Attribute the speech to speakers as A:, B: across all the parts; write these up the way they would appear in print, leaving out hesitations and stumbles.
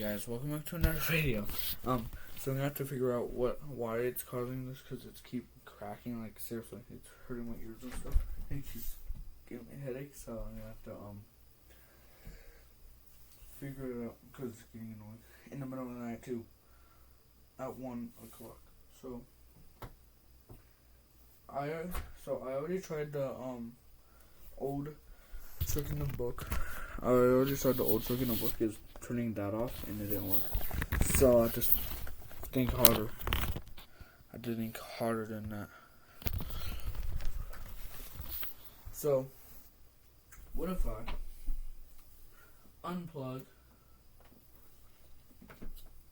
A: Guys, welcome back to another video. So I'm gonna have to figure out why it's causing this, because it's keep cracking. Like seriously, it's hurting my ears and stuff. And it keeps giving me a headache. So I'm gonna have to figure it out, because it's getting annoying in the middle of the night too. At 1 o'clock. So I already tried the old trick in the book. I already tried the old trick in the book is turning that off, and it didn't work. So I just think harder. I had to think harder than that. So what if I unplug?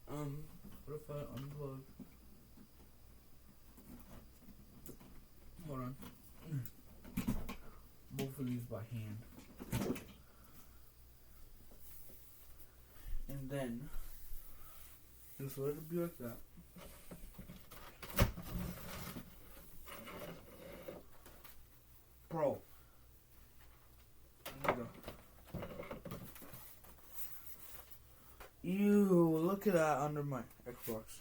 A: What if I unplug? Hold on. Both of these by hand. And then just let it be like that. Bro. Ew, look at that under my Xbox.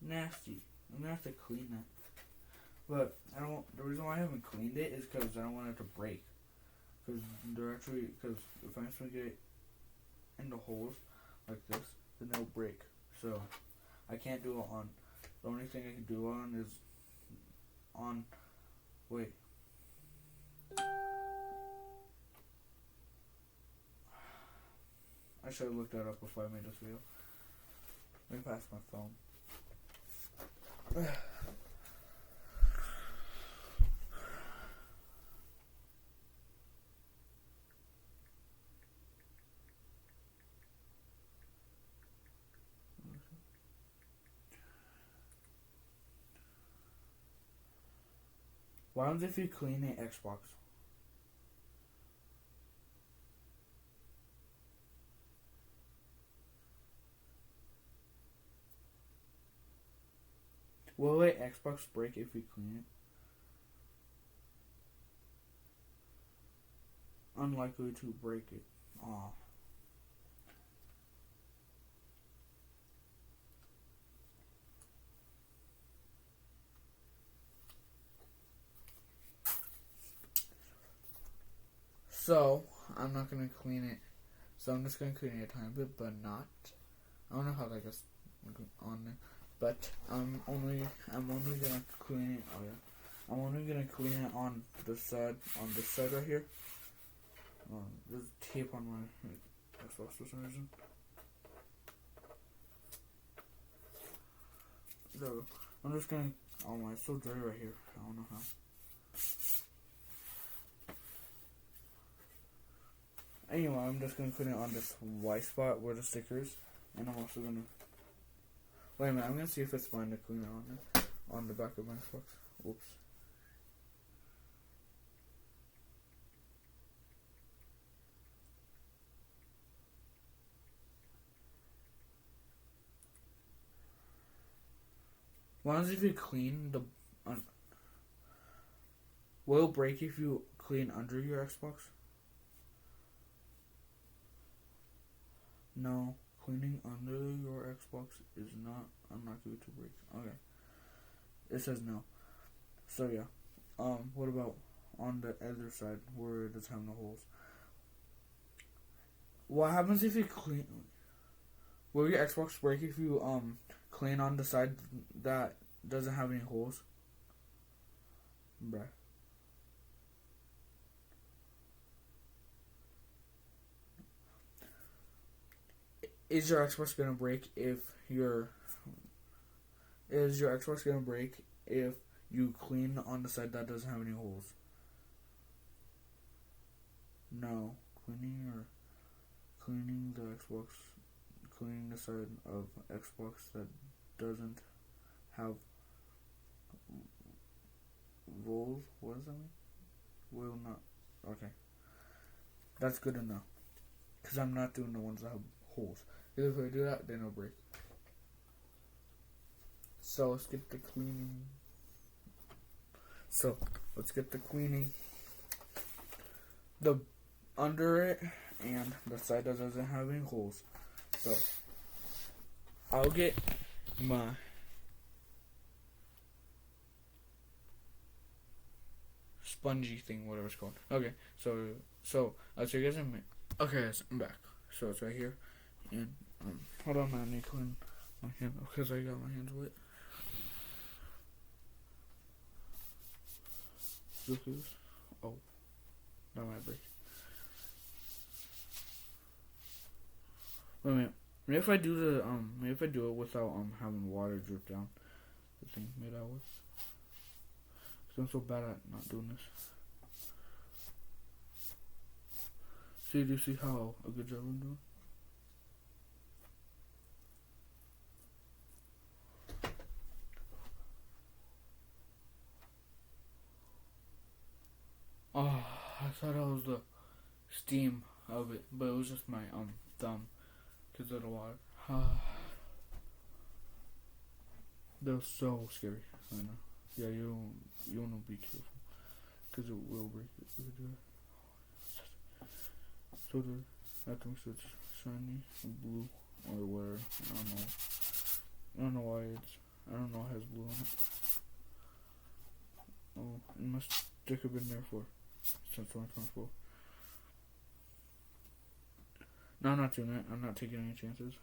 A: Nasty. I'm gonna have to clean that. But the reason why I haven't cleaned it is because I don't want it to break. Because if I swing it in the holes like this, then they'll break. So I can't do it on. The only thing I can do on is on. Wait. I should have looked that up before I made this video. Let me pass my phone. What happens if you clean the Xbox? Will the Xbox break if we clean it? Unlikely to break it. Aw. So, I'm not going to clean it. So, I'm just going to clean it a tiny bit, but not. I don't know how that gets on there. But, I'm only going to clean it. Oh, yeah. I'm only going to clean it on this side right here. There's tape on my Xbox for some reason. So, I'm just going to. Oh my, it's so dry right here. I don't know how. Anyway, I'm just going to clean it on this white spot where the stickers, and I'm also going to, wait a minute, I'm going to see if it's fine to clean it on the back of my Xbox. Whoops. What happens if you clean the, will it break if you clean under your Xbox? No, cleaning under your Xbox is not unlikely to break. Okay. It says no. So yeah. What about on the other side where it doesn't have no holes? What happens if you clean? Will your Xbox break if you clean on the side that doesn't have any holes? Bruh. Is your Xbox gonna break if you clean on the side that doesn't have any holes? No. Cleaning the side of Xbox that doesn't have holes. What does that mean? Will not. Okay. That's good to know. Because I'm not doing the ones that have holes. If I do that, then it'll break. So let's get the cleaning. The under it and the side that doesn't have any holes. So I'll get my spongy thing, whatever it's called. Okay, so I'll show you guys in a minute. Okay, guys, I'm back. So it's right here, and hold on, man, I need to clean my hand because I got my hands wet. Look at this. Oh, that might break. Wait a minute. Maybe if I do the maybe if I do it without having water drip down the thing made out with. Cause I'm so bad at not doing this. See, do you see how a good job I'm doing? Oh, I thought it was the steam of it, but it was just my thumb because of the water. That was so scary. I know. Yeah, you want to be careful because it will break it if you do it. So that makes it shiny blue or where I don't know why I don't know it has blue on it. Oh, it must stick have been there for since 2024. No, I'm not doing that. I'm not taking any chances.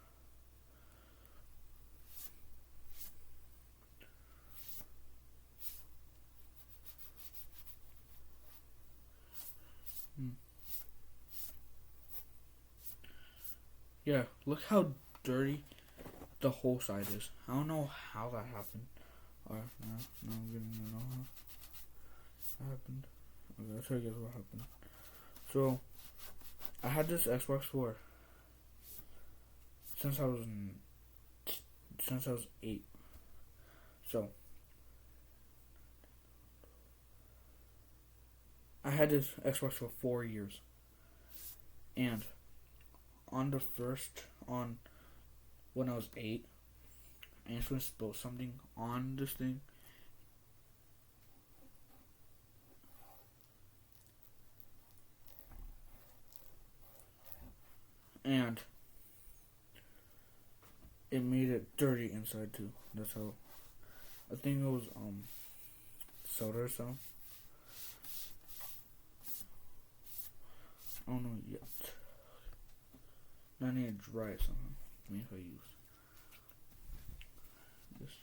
A: Yeah, look how dirty the whole side is. I don't know how that happened. Or no, I'm gonna know how that happened. Okay, I'll tell you guys what happened. So I had this Xbox 4 since I was 8. So I had this Xbox for 4 years, and when I was 8, I actually spilled something on this thing. And it made it dirty inside too. That's how. I think it was soda or something. I don't know yet. I need to dry it somehow. Maybe if I use this.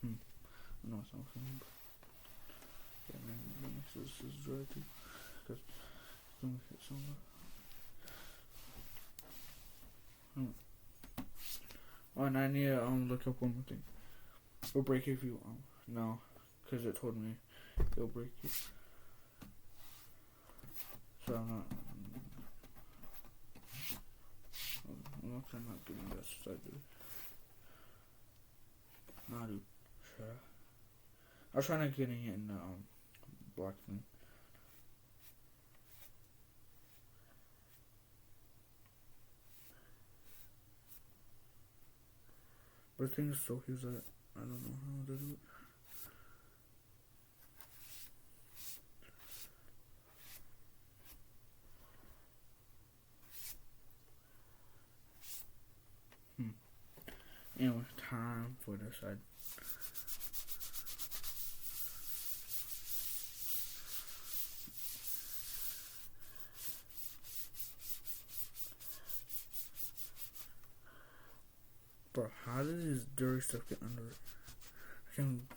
A: I know it's not funny, but yeah, man, make sure this is dry too, because it's gonna hit somewhere. Oh, and I need to look up one more thing. It'll break it if you no, because it told me it'll break it. So I'm not getting this side, dude. Nah, dude. Sure. I was trying to get it in the black thing. But the thing is so huge that I don't know how to do it. Anyway, time for this side. Bro, how did this dirty stuff get under it? I can.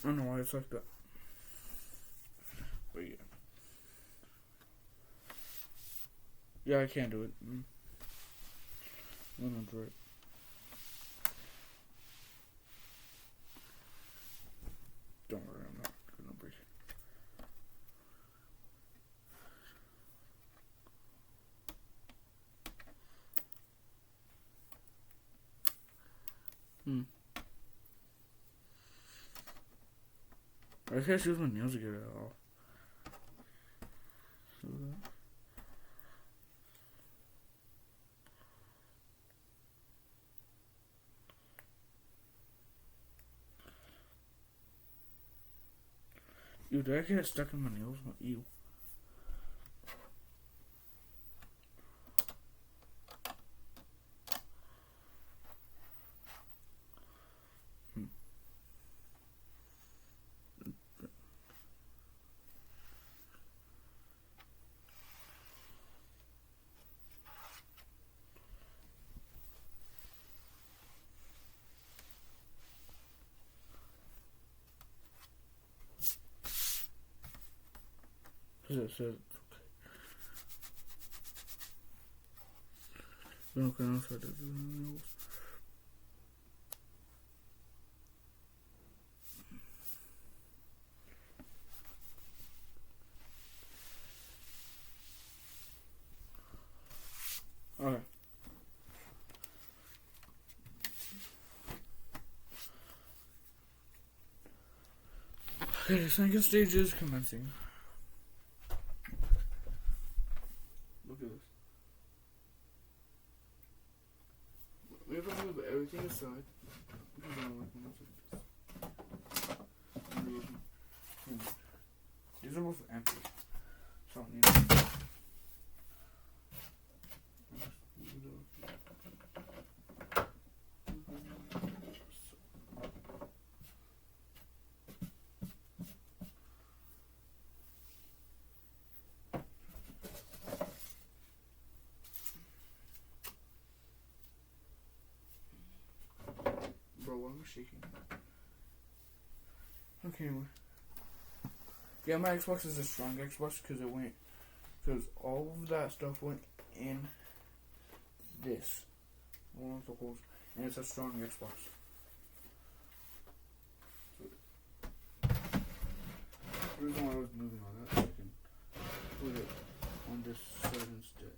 A: I don't know why it's like that. But yeah. Yeah, I can't do it. I'm gonna do it. Don't worry, I'm not gonna break it. Hmm. I can't use my nails to get it off. Ew, did I get stuck in my nails? Ew. It says okay, I'm sorry. Okay. Okay, the second stage is commencing. Look at this. We have to move everything aside. These are both empty. So I don't need them. Bro, why am I shaking? Okay, anyway. Yeah, my Xbox is a strong Xbox because all of that stuff went in this. One of the holes. And it's a strong Xbox. The reason why I was moving on that, I can put it on this side instead.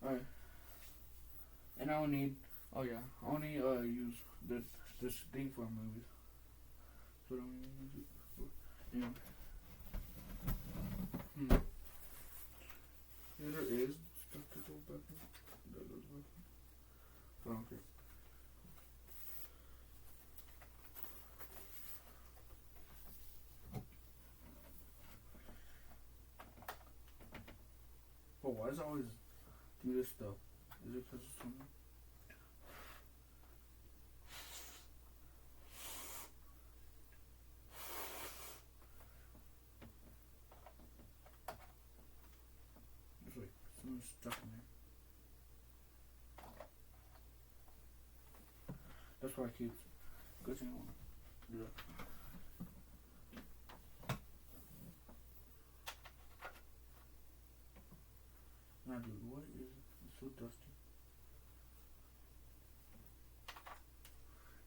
A: Alright. And I will need, I only use this thing for movies. So I don't even use it for, anyway. Yeah, there is stuff to go back in. That goes back in. I don't care. But why does it always do this stuff? Is it because of something? It's like something's stuck in there. That's why I keep good thing I want to do that. Now dude, what is it? It's so dusty.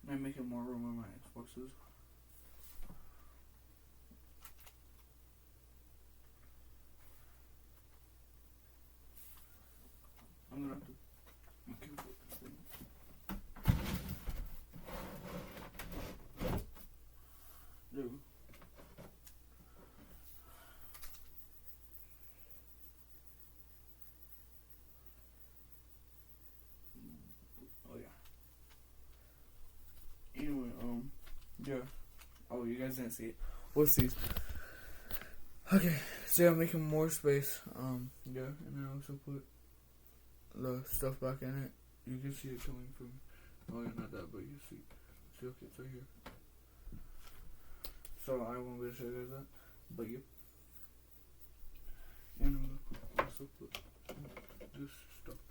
A: And I'm making more room where my Xbox is. I'm gonna have to be careful with this thing. There we go. Oh yeah. Anyway, yeah. Oh, you guys didn't see it. We'll see. Okay, so yeah, I'm making more space. Yeah, and I also put the stuff back in it. You can see it coming from. Oh, yeah, not that, but you see. See, okay, it's right here. So I won't be able to show you guys that, but yep. And I'm gonna also put this stuff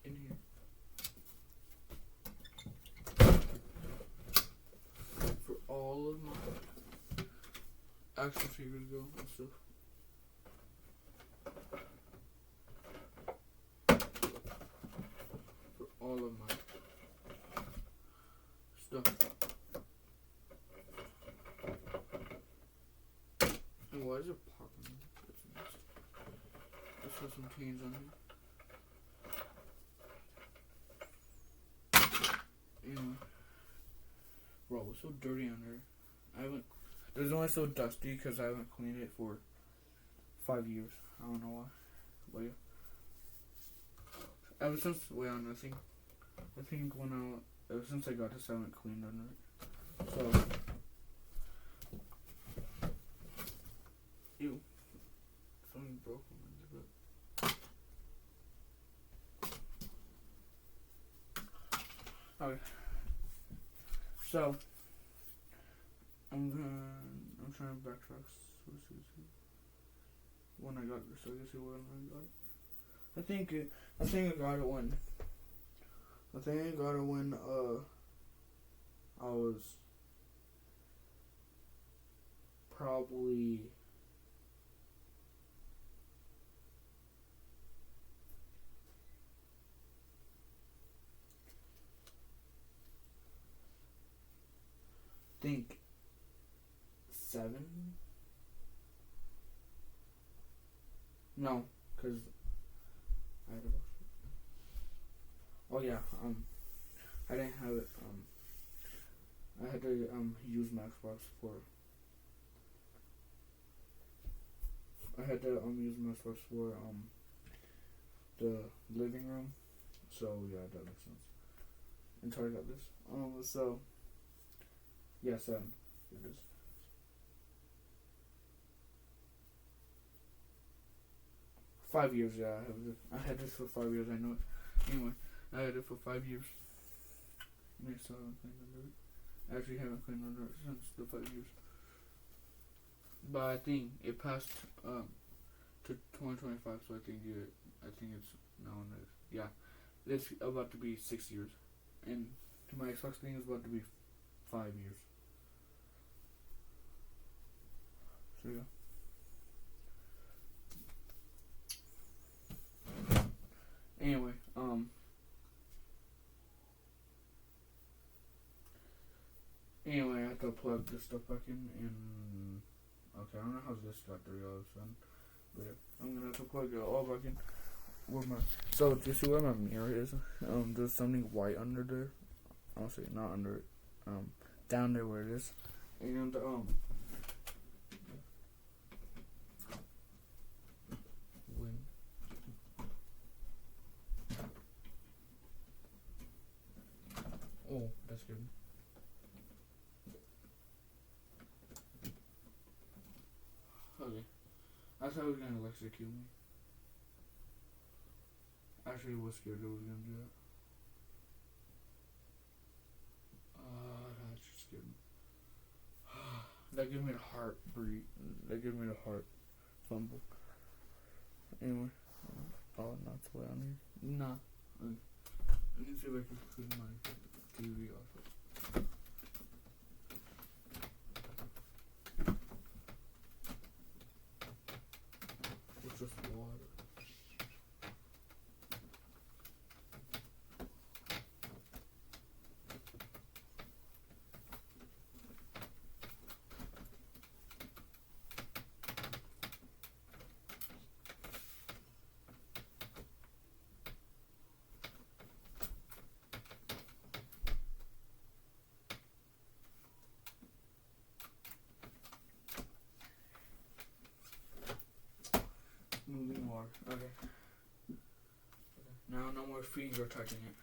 A: in here. For all of my action figures go and stuff. For all of my stuff. put some chains on here. Anyway. Bro, it's so dirty under. I haven't. There's only so dusty because I haven't cleaned it for 5 years. I don't know why. But yeah. Ever since, wait on, I think when ever since I got this, I haven't cleaned under it. So, ew. Something broke on it. Okay. So, I'm trying to backtrack. When I got this, I guess when I got it. I think I got it when I was probably think 7. No, because I had to. Oh yeah, I didn't have it. I had to use my Xbox for. I had to use my Xbox for the living room. So yeah, that makes sense. Until I got this. So yeah, 7. It is. $5 years, yeah. I had this for 5 years. I know it. Anyway, I had it for 5 years. And I still haven't cleaned under it. I actually haven't cleaned under it since the 5 years. But I think it passed to 2025, so I think it's now in it. Yeah, it's about to be 6 years, and my Xbox thing is about to be 5 years. So yeah. Anyway, I have to plug this stuff back in, and okay, I don't know how this got dirty all of a sudden, but yeah, I'm gonna have to plug it all back in. So do you see where my mirror is? There's something white under there. Honestly, not under it. Down there where it is, and oh, that's good. Okay. I thought it was gonna electrocute me. Actually, I was scared it was gonna do that. That just scared me. That gave me the heartbeat. That gave me the heart fumble. Anyway. Oh, not the way on here. Nah. Okay. Let me see if I can clean my TV off. It's just water. Moving more. Okay. Now no more finger touching it.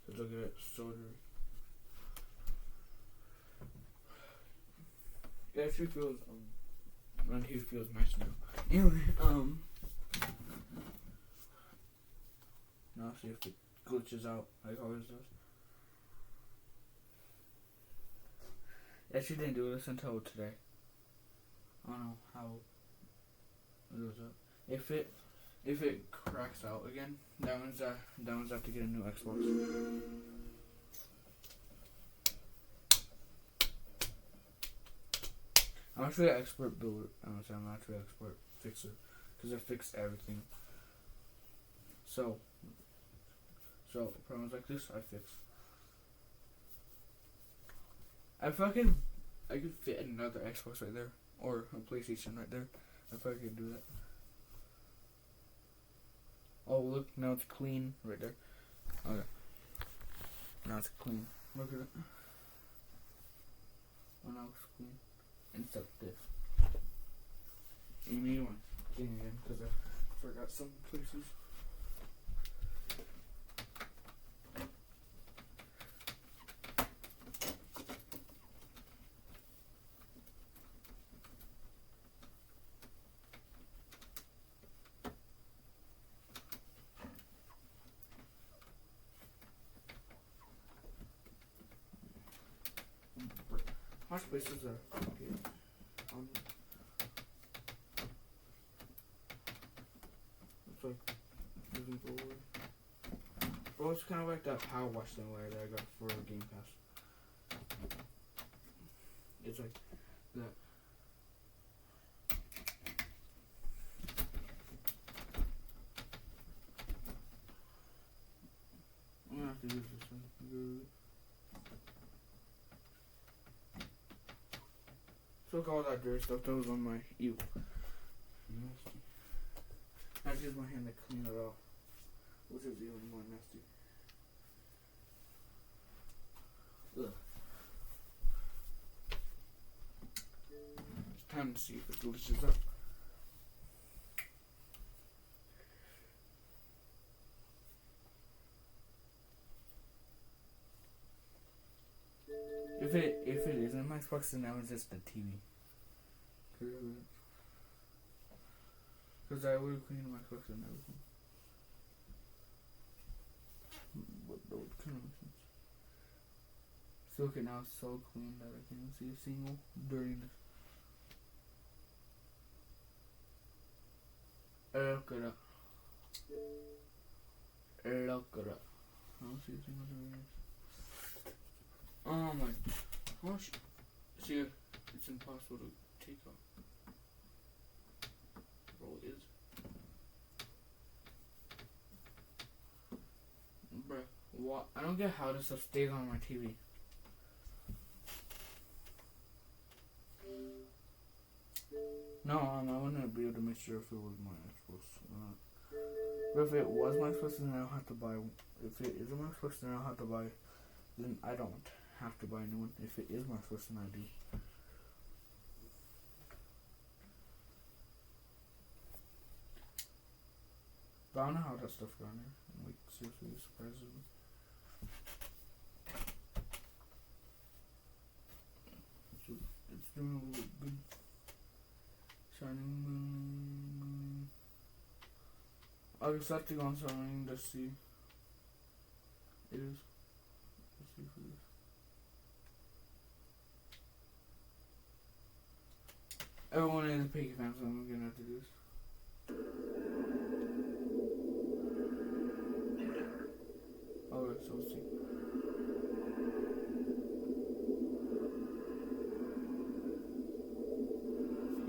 A: Cause look at it, so dirty. It actually feels around here feels nice now. Anyway, now see if it glitches out like always does. It actually didn't do this until today. I don't know how. If it cracks out again, that one's have to get a new Xbox. I'm actually an expert builder. I'm actually an expert fixer because I fixed everything. So problems like this I fix. I could fit another Xbox right there or a PlayStation right there. If I could do that. Oh, look, now it's clean right there. Okay. Now it's clean. Look at it. Oh, now it's clean. Instead of this. You need one thing again because I forgot some places. How much places are okay? It's like moving forward. Bro, it's kind of like that Power Wash thing where I got for Game Pass. It's like that. I'm gonna have to use this one. Took all that dirty stuff that was on my ew. Nasty. I have to use my hand to clean it off, which is even more nasty. Ugh. It's time to see if it delicious up. If it isn't my Xbox, then that was just the TV. Because I would have cleaned my Xbox and everything. But that would kind of make sense. So okay, now it's so clean that I can't see a single dirtiness. Look it up. Look it up. I don't see a single dirtiness. Oh my gosh. See, it's impossible to take off. Bro, it is. Bruh, what? I don't get how this stuff stays on my TV. No, I wouldn't be able to make sure if it was my Xbox or not. But if it was my Xbox, then I'll have to buy. If it isn't my Xbox, then I'll have to buy. Then I don't have to buy a new one. If it is my Xbox, then I do. But I don't know how that stuff got in there. Like, seriously, it surprises me. So, it's doing a little good. Shining moon. I guess I have to go on something to see. It is. Let's see if it is. Everyone is a Piggy fan, so I'm gonna have to do this. Alright, so let's see.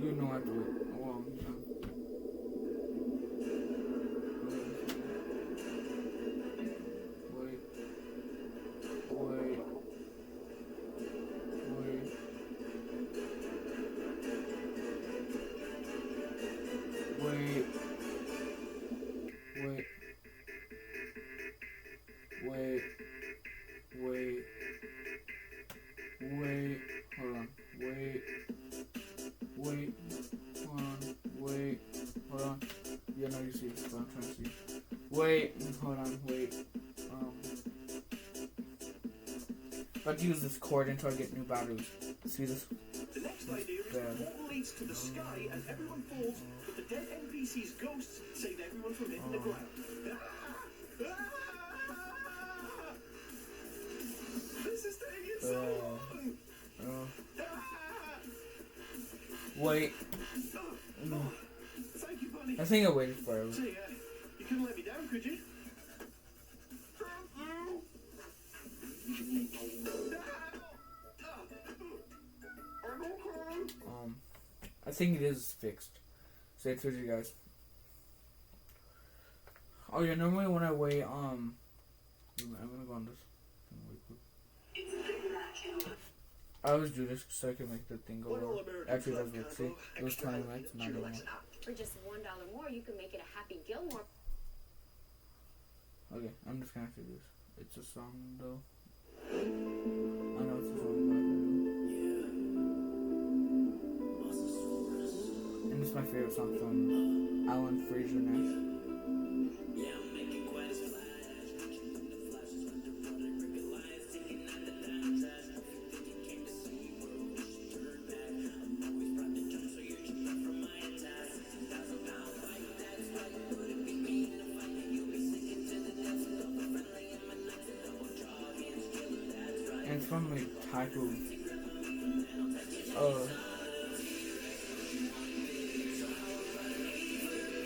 A: You know I have to wait a long time. Wait. Hold on. Hold on. Yeah, no, you see this, but I'm trying to see. Hold on, I have to use this cord until I get new batteries. See this?
B: The next idea is portal leads to the sky and everyone falls, but the dead NPC's ghosts save everyone from hitting the ground. This is taking so long!
A: Wait. No.
B: Thank you, Bunny.
A: I think I waited forever.
B: Say, you couldn't let me down, could you?
A: I think it is fixed. Say it to you guys. Oh yeah, normally when I wait, I'm gonna go on this. I always do this so I can make the thing go low. Actually, that's what see. It was 20 minutes, not anymore.
C: For just $1 more, you can make it a Happy Gilmore.
A: Okay, I'm just gonna have to do this. It's a song though. I know it's a song, but and it's my favorite song from Alan Fraser Nash. And it's from a type of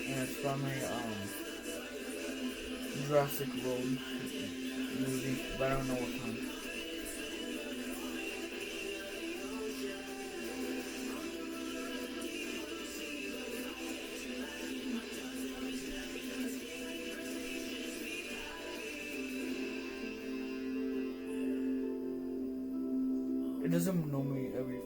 A: and it's from a Jurassic World movie, but I don't know what kind. It doesn't know me every.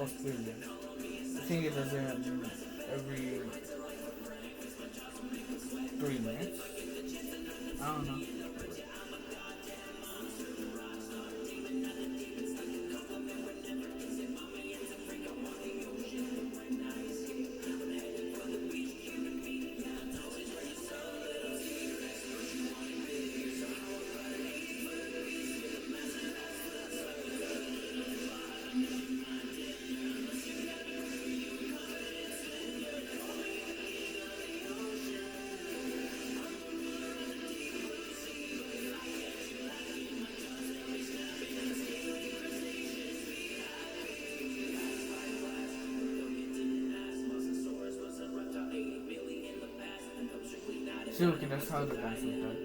A: Australia. I think it does it every 3 minutes. I don't know. See, look, that's how the dance was done.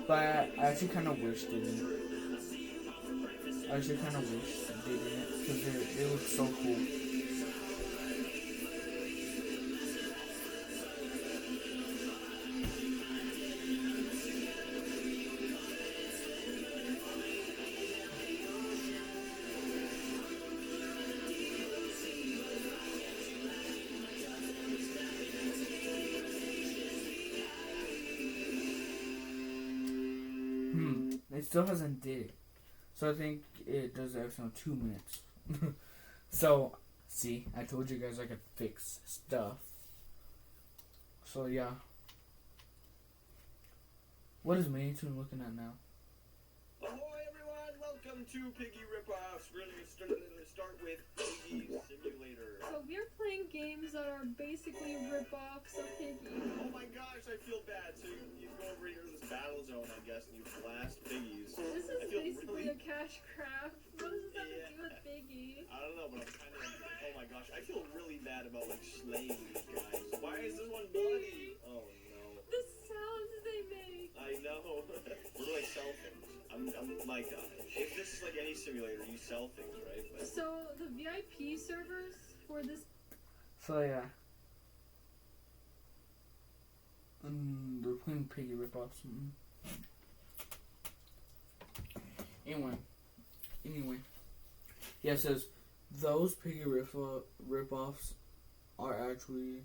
A: But I actually kind of wish they didn't. I actually kind of wish they didn't, because it looks so cool. It still hasn't did it. So I think it does the episode in 2 minutes. So, see, I told you guys I could fix stuff. So yeah. What is Mayntoon looking at now?
B: Ahoy everyone, welcome to Piggy Ripoffs. We're going to start with Piggy Simulator.
C: So we're playing games that are basically rip-offs of Piggy.
B: Oh my gosh, I feel bad. So you go over here to this battle zone, I guess, and you blast piggies.
C: This is
B: I feel
C: basically
B: really-
C: a cash grab. What does this have to do with Piggy?
B: I don't know, but I'm kind of oh my gosh, I feel really bad about like slaying these guys. Why is this one bloody? Oh no.
C: The sounds they make.
B: I know. Where do I sell things? I'm like, if this is like any simulator, you sell things, right? But
C: So the VIP servers for this.
A: So yeah. They're playing Piggy ripoffs. Anyway. Yeah, it says those Piggy ripoffs are actually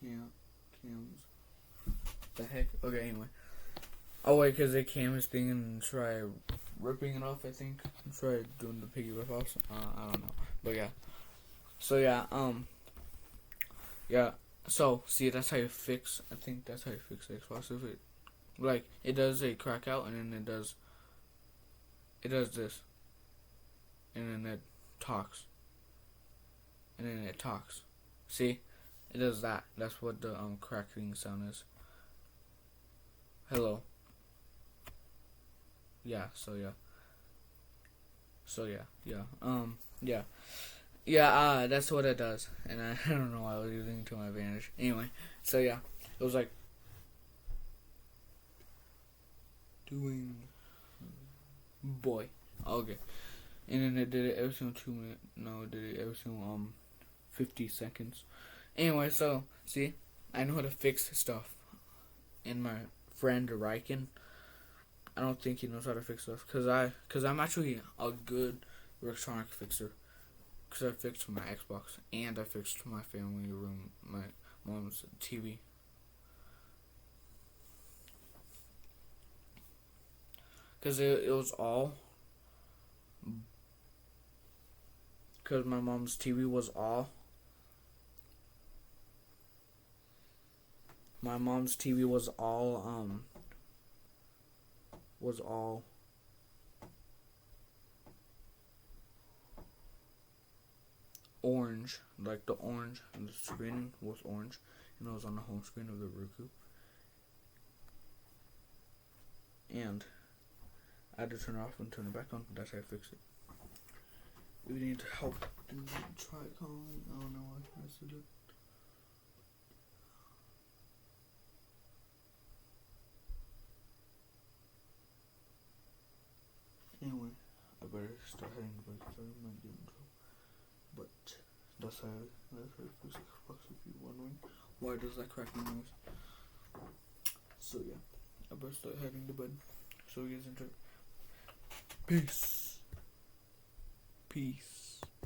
A: cams. The heck? Okay, anyway. Oh wait, because they cam this thing and try ripping it off, I think. Try doing the Piggy ripoffs. I don't know. But yeah. So yeah, yeah. So see, that's how you fix. I think that's how you fix Xbox. If it, like, it does a crack out, and then it does this, and then it talks, and then it talks. See, it does that. That's what the cracking sound is. Hello. Yeah. So yeah. Yeah, that's what it does, and I don't know why I was using it to my advantage. Anyway, so yeah, it was like doing boy. Okay, and then it did it every single 2 minutes. No, it did it every single 50 seconds. Anyway, so see, I know how to fix stuff. and my friend Riken. I don't think he knows how to fix stuff cause I'm actually a good electronic fixer. Cause I fixed my Xbox and I fixed my family room, my mom's TV. Cause it was all. Cause my mom's TV was all. My mom's TV was all orange, like the orange, and the screen was orange, and it was on the home screen of the Roku. And I had to turn it off and turn it back on. That's how I fix it. If you need help, then try calling. I don't know why I said it. Anyway, I better start heading to bed because I might get in trouble. But that's how I fix Xbox, if you're wondering why does that cracking noise. So yeah, I better start heading to bed. So you guys enjoy. Peace. Peace.